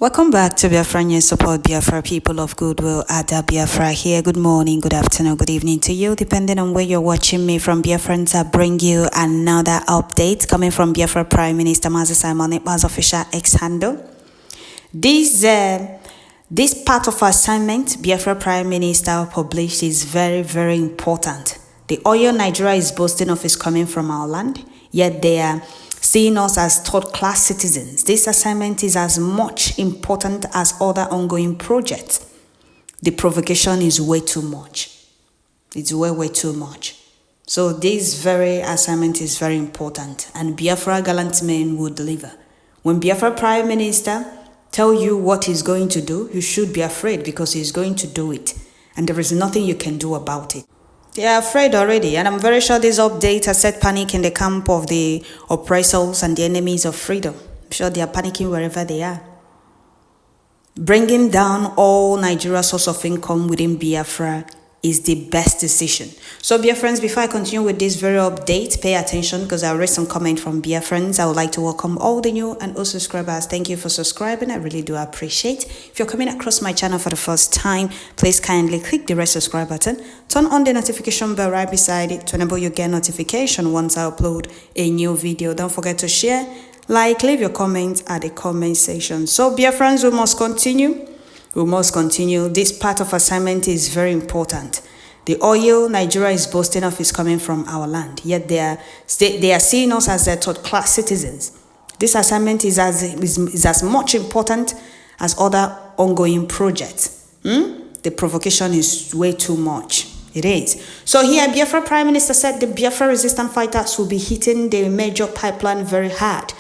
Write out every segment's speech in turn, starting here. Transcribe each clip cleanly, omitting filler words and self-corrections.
Welcome back to Biafra News Support Biafra people of goodwill at Biafra here. Good morning, good afternoon, good evening to you, depending on where you're watching me from. Biafrans, I bring you another update coming from Biafra Prime Minister Mazi Simon Ekpa's official X handle. This part of assignment Biafra Prime Minister published is very, very important. The oil Nigeria is boasting of is coming from our land, yet they are seeing us as third-class citizens. This assignment is as much important as other ongoing projects. The provocation is way too much. It's way too much. So this very assignment is very important, and Biafra gallant men will deliver. When Biafra Prime Minister tell you what he's going to do, you should be afraid because he's going to do it, and there is nothing you can do about it. They are afraid already, and I'm very sure this update has set panic in the camp of the oppressors and the enemies of freedom. I'm sure they are panicking wherever they are. Bringing down all Nigeria's source of income within Biafra is the best decision. So Biafrans, before I continue with this very update, pay attention because I read some comment from Biafrans. I would like to welcome all the new and old subscribers. Thank you for subscribing. I really do appreciate. If you're coming across my channel for the first time, please kindly click the red subscribe button. Turn on the notification bell right beside it to enable you get notification once I upload a new video. Don't forget to share, like, leave your comments at the comment section. So Biafrans, we must continue. We must continue. This part of assignment is very important. The oil Nigeria is boasting of is coming from our land, yet they are seeing us as their third-class citizens. This assignment is as much important as other ongoing projects. The provocation is way too much. It is. So here, Biafra Prime Minister said the Biafra resistant fighters will be hitting the major pipeline very hard.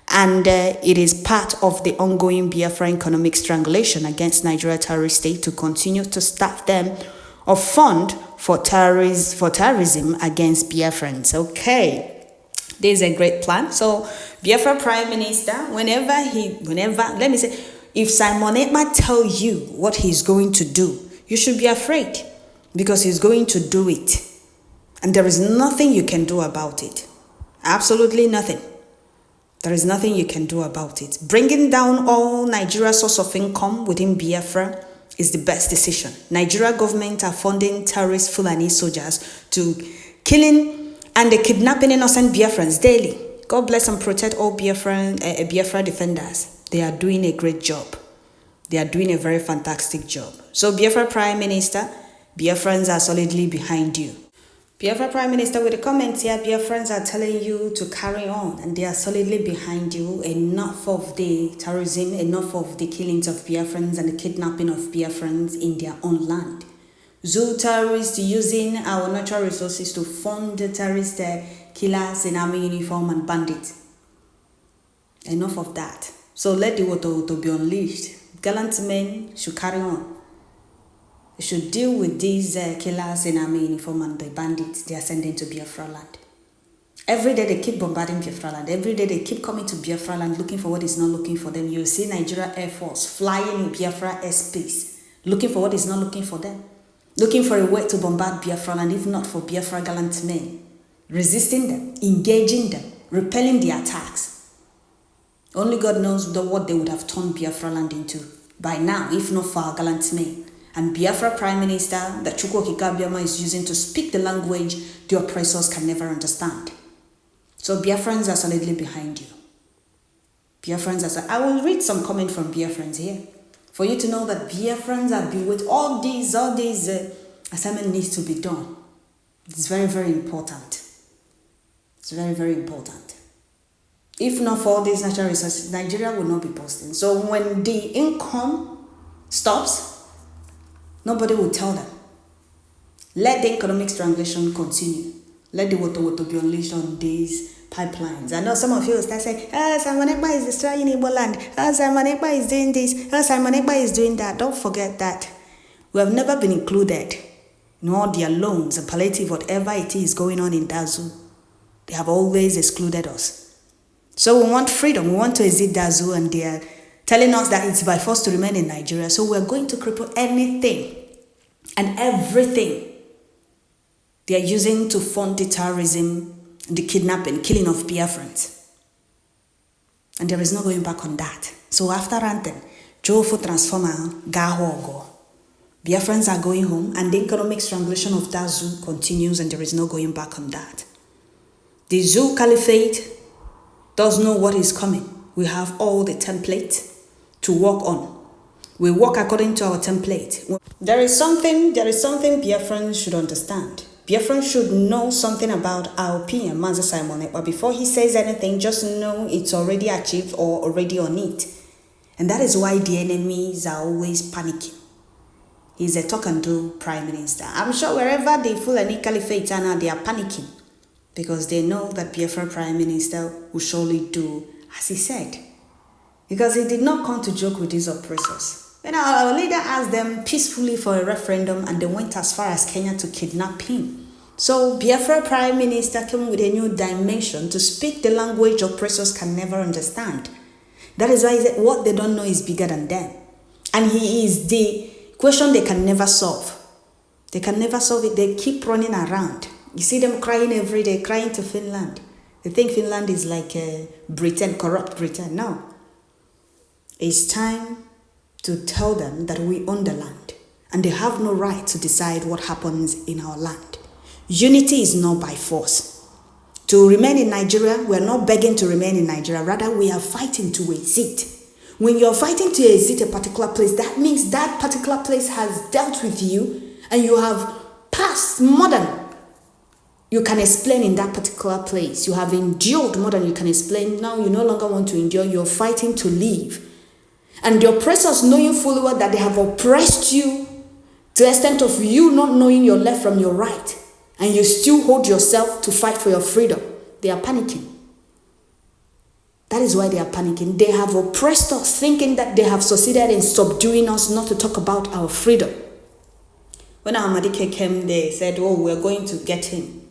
And it is part of the ongoing Biafra economic strangulation against Nigeria terrorist state to continue to staff them or fund for terrorism against Biafrans. Okay, this is a great plan. So Biafra Prime Minister, let me say, if Simon Ekpa tell you what he's going to do, you should be afraid because he's going to do it. And there is nothing you can do about it. Absolutely nothing. There is nothing you can do about it. Bringing down all Nigeria's source of income within Biafra is the best decision. Nigeria government are funding terrorist Fulani soldiers to killing and kidnapping innocent Biafrans daily. God bless and protect all Biafra defenders. They are doing a great job. They are doing a very fantastic job. So Biafra Prime Minister, Biafrans are solidly behind you. Biafra Prime Minister, with the comments here, Biafrans are telling you to carry on and they are solidly behind you. Enough of the terrorism, enough of the killings of Biafrans and the kidnapping of Biafrans in their own land. Zoo terrorists using our natural resources to fund the terrorist killers in army uniform and bandits. Enough of that. So let the Wotowoto be unleashed. Gallant men should carry on. They should deal with these killers in army uniform and the bandits they are sending to Biafra land. Every day they keep bombarding Biafra land. Every day they keep coming to Biafra land looking for what is not looking for them. You see Nigeria Air Force flying in Biafra airspace, looking for what is not looking for them. Looking for a way to bombard Biafra land, if not for Biafra gallant men. Resisting them, engaging them, repelling the attacks. Only God knows what they would have turned Biafra land into by now, if not for our gallant men. And Biafra Prime Minister that Chukwu Kikabiama is using to speak the language the oppressors can never understand. So Biafrans are solidly behind you. I will read some comment from Biafrans here for you to know that Biafrans are with all these assignment needs to be done. It's very, very important. It's very, very important. If not for all these natural resources, Nigeria will not be boasting. So when the income stops, nobody will tell them. Let the economic strangulation continue. Let the Wotowoto be unleashed on these pipelines. I know some of you will start saying, Simon Ekpa is destroying Igbo land. Simon Ekpa is doing this. Simon Ekpa is doing that. Don't forget that. We have never been included in all their loans and palliative, whatever it is going on in that zoo. They have always excluded us. So we want freedom. We want to exit that zoo, and they are telling us that it's by force to remain in Nigeria. So we're going to cripple anything and everything they are using to fund the terrorism, the kidnapping, killing of Biafrans. And there is no going back on that. So after Ranten, Jofu transformer, Gahogo. Biafrans are going home, and the economic strangulation of that zoo continues, and there is no going back on that. The zoo caliphate does know what is coming. We have all the template to work on. We work according to our template. There is something Biafrans should understand. Biafrans should know something about our PM, Master Simon, but before he says anything, just know it's already achieved or already on it. And that is why the enemies are always panicking. He's a talk-and-do prime minister. I'm sure wherever the Fulani Caliphate are now, they are panicking because they know that Biafra prime minister will surely do as he said. Because he did not come to joke with these oppressors. When our leader asked them peacefully for a referendum, and they went as far as Kenya to kidnap him. So Biafra prime minister came with a new dimension to speak the language oppressors can never understand. That is why he said what they don't know is bigger than them. And he is the question they can never solve. They can never solve it. They keep running around. You see them crying every day, crying to Finland. They think Finland is like Britain, corrupt Britain. No. It's time to tell them that we own the land, and they have no right to decide what happens in our land. Unity is not by force. To remain in Nigeria, we are not begging to remain in Nigeria. Rather, we are fighting to exit. When you're fighting to exit a particular place, that means that particular place has dealt with you and you have passed more than you can explain in that particular place. You have endured more than you can explain. Now you no longer want to endure. You're fighting to leave. And the oppressors, knowing fully well that they have oppressed you to the extent of you not knowing your left from your right, and you still hold yourself to fight for your freedom, they are panicking. That is why they are panicking. They have oppressed us, thinking that they have succeeded in subduing us, not to talk about our freedom. When Ahmadike came, they said, oh, we're going to get him.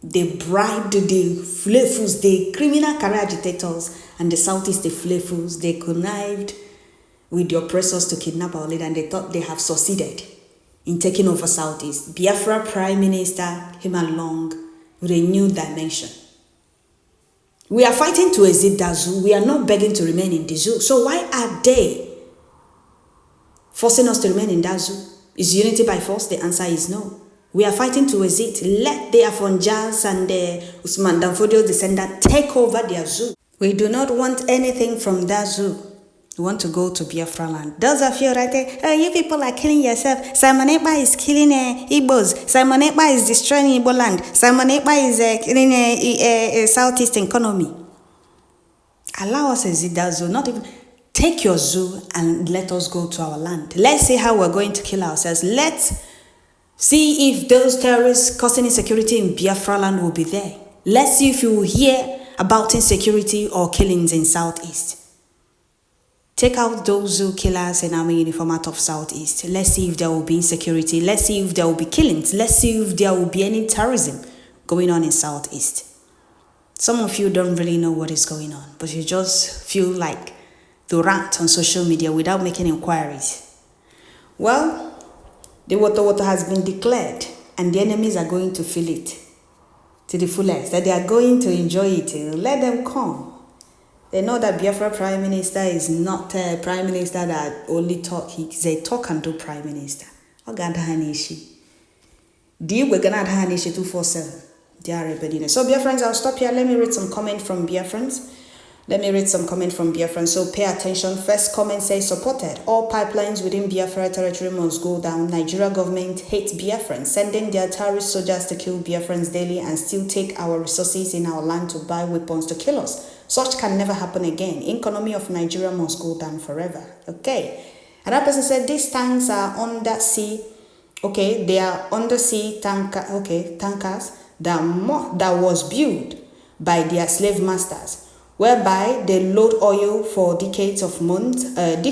They bribed the flavors, the criminal career agitators, and the Southeast, the flavors. They connived with the oppressors to kidnap our leader, and they thought they have succeeded in taking over Southeast. Biafra Prime Minister came along with a new dimension. We are fighting to exit that zoo. We are not begging to remain in the zoo. So why are they forcing us to remain in that zoo? Is unity by force? The answer is no. We are fighting to exit. Let the Afonjas and the Usman Danfodio descendant take over their zoo. We do not want anything from that zoo. We want to go to Biafra land. Those of you right there, oh, you people are killing yourself. Simon Ekpa is killing Igbos. Simon Ekpa is destroying Igbo land. Simon Ekpa is killing a Southeast economy. Allow us to exit that zoo. Not even take your zoo and let us go to our land. Let's see how we're going to kill ourselves. Let's see if those terrorists causing insecurity in Biafra land will be there. Let's see if you will hear about insecurity or killings in Southeast. Take out those zoo killers in army uniform out of Southeast. Let's see if there will be insecurity. Let's see if there will be killings. Let's see if there will be any terrorism going on in Southeast. Some of you don't really know what is going on, but you just feel like to rant on social media without making inquiries. Well, the Wotowoto has been declared, and the enemies are going to feel it to the fullest, that they are going to enjoy it. Let them come. They know that Biafra Prime Minister is not a Prime Minister that only talk. He's a talk-and-do Prime Minister. So, Biafrans, I'll stop here. Let me read some comment from Biafrans. So pay attention. First comment says, supported. All pipelines within Biafra territory must go down. Nigeria government hates Biafrans, sending their terrorist soldiers to kill Biafrans daily and still take our resources in our land to buy weapons to kill us. Such can never happen again. Economy of Nigeria must go down forever. Okay. Another person said, these tanks are undersea. Okay, they are undersea tankers that was built by their slave masters, whereby they load oil for decades of months and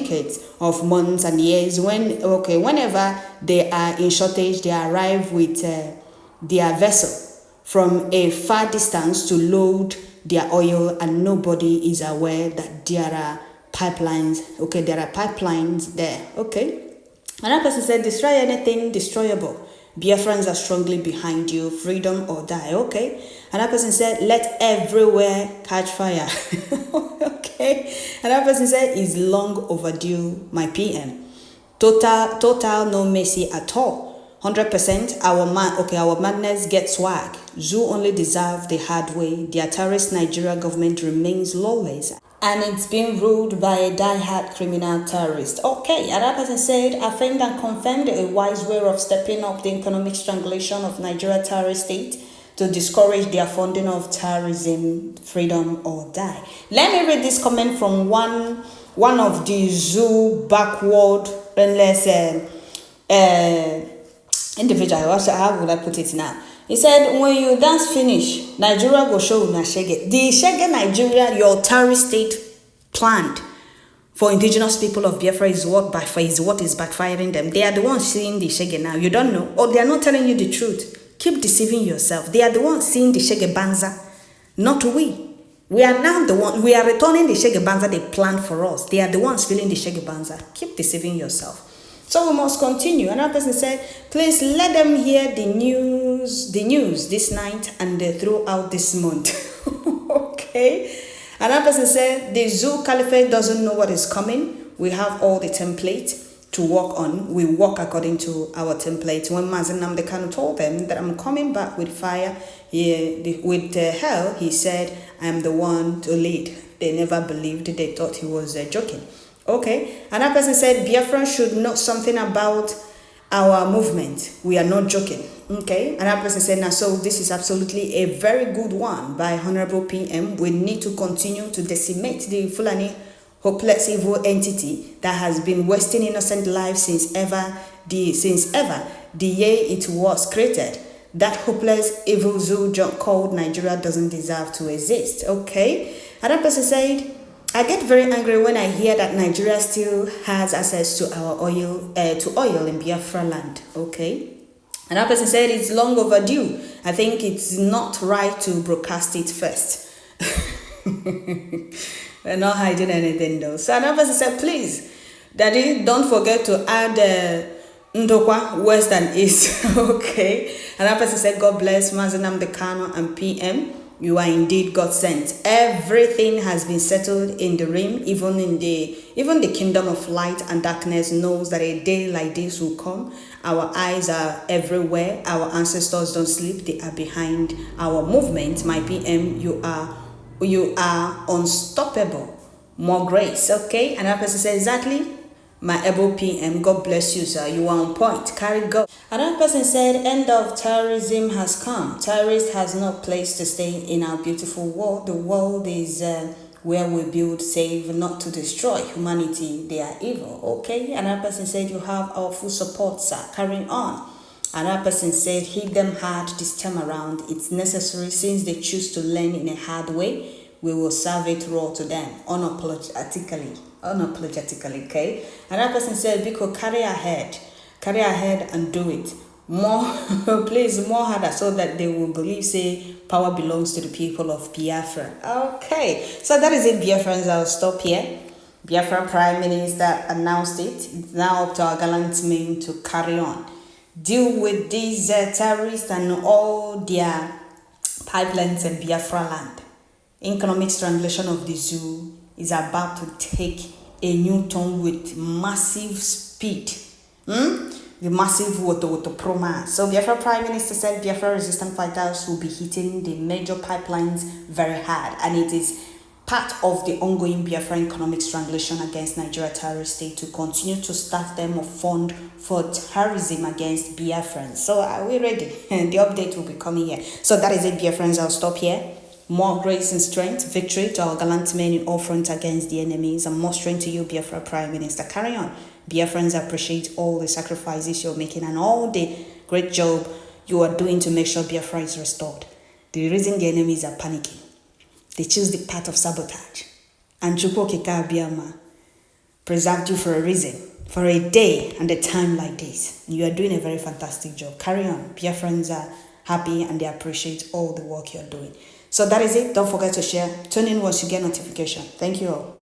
years. Whenever they are in shortage, they arrive with their vessel from a far distance to load their oil, and nobody is aware that there are pipelines. Okay, there are pipelines there. Okay. Another person said, destroy anything destroyable. Biafrans are strongly behind you. Freedom or die. Okay. Another person said, let everywhere catch fire. Okay. Another person said, is long overdue, my PM. Total, no mercy at all. 100% our madness gets swag. Zoo only deserve the hard way. The terrorist Nigeria government remains lawless, and it's being ruled by a die-hard criminal terrorist. Okay, another person said, affirmed and confirmed a wise way of stepping up the economic strangulation of Nigeria terrorist state to discourage their funding of terrorism, freedom or die. Let me read this comment from one of the zoo backward, unless individual. How would I put it now? He said, when you dance finish, Nigeria go show una shege. The shege Nigeria, your terrorist state planned for indigenous people of Biafra is what is backfiring them. They are the ones seeing the shege now. You don't know, or they are not telling you the truth. Keep deceiving yourself. They are the ones seeing the shege banza, not we. We are now the one. We are returning the shege banza they planned for us. They are the ones feeling the shege banza. Keep deceiving yourself. So we must continue. Another person said, please let them hear the news this night and throughout this month. Okay. Another person said, the Zoo Caliphate doesn't know what is coming. We have all the template to work on. We work according to our template. When Mazen Nnamdi Kanu told them that I'm coming back with fire, with hell, he said, I'm the one to lead. They never believed. They thought he was joking. Okay, another person said, Biafra should know something about our movement. We are not joking. Okay, another person said, now so this is absolutely a very good one by Honorable PM. We need to continue to decimate the Fulani hopeless evil entity that has been wasting innocent lives since ever the year it was created. That hopeless evil zoo called Nigeria doesn't deserve to exist. Okay, another person said, I get very angry when I hear that Nigeria still has access to our oil, in Biafra land. Okay, another person said it's long overdue. I think it's not right to broadcast it first. We're not hiding anything though. So another person said, please, Daddy, don't forget to add Ndokwa, West and East. Okay, another person said, God bless Mazen Nnamdi Kanu and PM. You are indeed God sent. Everything has been settled in the realm, even the kingdom of light and darkness knows that a day like this will come. Our eyes are everywhere. Our ancestors don't sleep. They are behind our movement. My PM, you are unstoppable. More grace. Okay, another person said, exactly. My able PM, God bless you, sir. You are on point. Carry go. Another person said, end of terrorism has come. Terrorist has no place to stay in our beautiful world. The world is where we build, save, not to destroy. Humanity, they are evil. Okay. Another person said, you have our full support, sir. Carrying on. Another person said, hit them hard this time around. It's necessary since they choose to learn in a hard way. We will serve it raw to them, unapologetically, okay? Another person said, Biko, carry ahead and do it. More, please, more harder so that they will believe, say, power belongs to the people of Biafra. Okay, so that is it, Biafrans. I'll stop here. Biafra Prime Minister announced it. It's now up to our gallant men to carry on. Deal with these terrorists and all their pipelines in Biafra land. Economic strangulation of the zoo is about to take a new turn with massive speed. The massive Wotowoto promo. So Biafra Prime Minister said Biafra resistant fighters will be hitting the major pipelines very hard, and it is part of the ongoing Biafra economic strangulation against Nigeria terrorist state to continue to staff them of fund for terrorism against Biafrans. So are we ready? The update will be coming here. So that is it, Biafrans. I'll stop here. More grace and strength, victory to our gallant men in all fronts against the enemies, and more strength to you, Biafra Prime Minister. Carry on. Biafrans appreciate all the sacrifices you're making and all the great job you are doing to make sure Biafra is restored. The reason the enemies are panicking, they choose the path of sabotage. And Chukwu Okike Abiyama preserved you for a reason, for a day and a time like this. You are doing a very fantastic job. Carry on. Biafrans are happy and they appreciate all the work you're doing. So that is it. Don't forget to share. Tune in once you get notification. Thank you all.